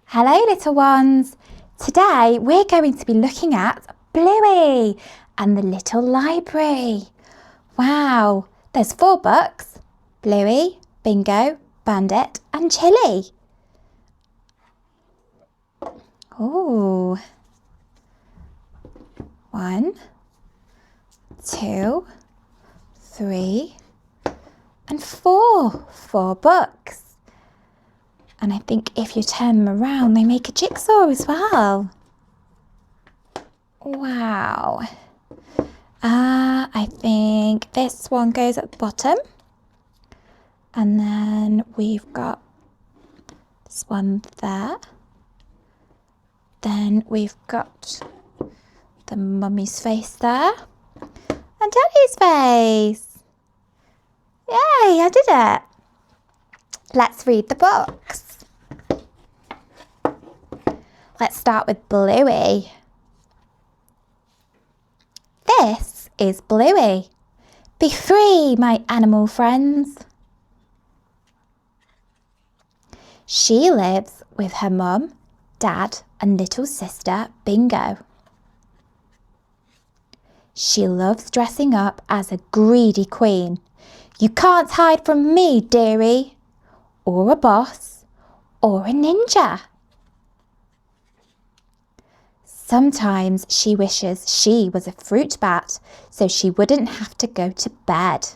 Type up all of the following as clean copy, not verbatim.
Hello little ones! Today we're going to be looking at Bluey and the Little Library. Wow, there's 4 books. Bluey, Bingo, Bandit and Chili. Oh, 1, 2, 3 and 4. 4 books. And I think if you turn them around, they make a jigsaw as well. Wow. I think this one goes at the bottom. And then we've got this one there. Then we've got the mummy's face there. And Daddy's face. Yay, I did it. Let's read the books. Let's start with Bluey. This is Bluey. Be free, my animal friends. She lives with her mum, dad and little sister Bingo. She loves dressing up as a greedy queen. You can't hide from me, dearie. Or a boss, or a ninja. Sometimes she wishes she was a fruit bat so she wouldn't have to go to bed.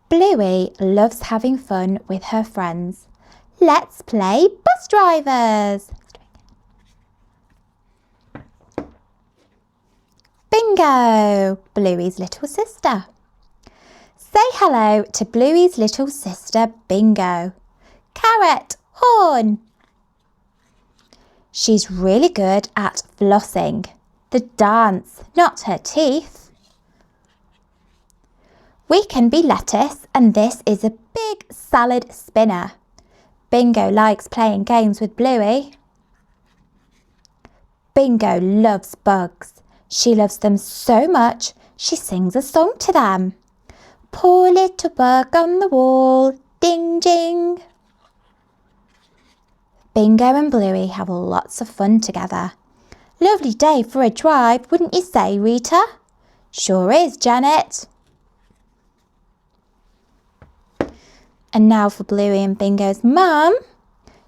Bluey loves having fun with her friends. Let's play bus drivers. Bingo, Bluey's little sister. Say hello to Bluey's little sister, Bingo. Carrot, horn. She's really good at flossing. The dance, not her teeth. We can be lettuce and this is a big salad spinner. Bingo likes playing games with Bluey. Bingo loves bugs. She loves them so much, she sings a song to them. Poor little bug on the wall, ding ding. Bingo and Bluey have lots of fun together. Lovely day for a drive, wouldn't you say, Rita? Sure is, Janet. And now for Bluey and Bingo's mum,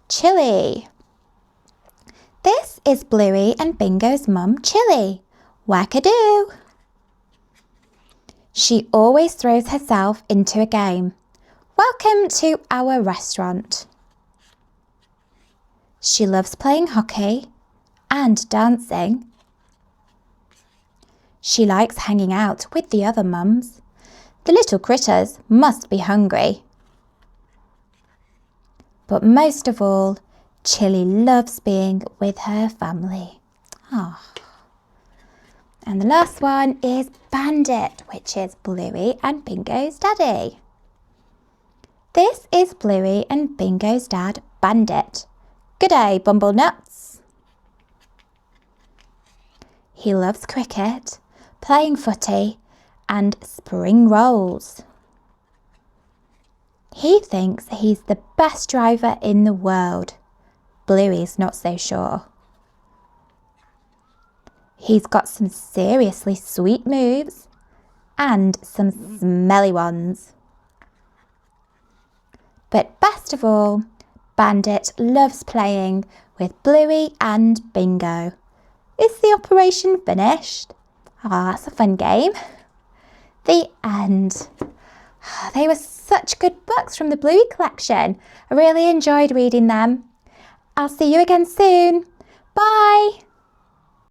Chili. This is Bluey and Bingo's mum, Chili. Wackadoo. She always throws herself into a game. Welcome to our restaurant. She loves playing hockey and dancing. She likes hanging out with the other mums. The little critters must be hungry. But most of all, Chili loves being with her family. Ah. And the last one is Bandit, which is Bluey and Bingo's daddy. This is Bluey and Bingo's dad, Bandit. Good day, Bumble Nuts. He loves cricket, playing footy and spring rolls. He thinks he's the best driver in the world. Bluey's not so sure. He's got some seriously sweet moves and some smelly ones. But best of all, Bandit loves playing with Bluey and Bingo. Is the operation finished? That's a fun game. The end. They were such good books from the Bluey collection. I really enjoyed reading them. I'll see you again soon. Bye.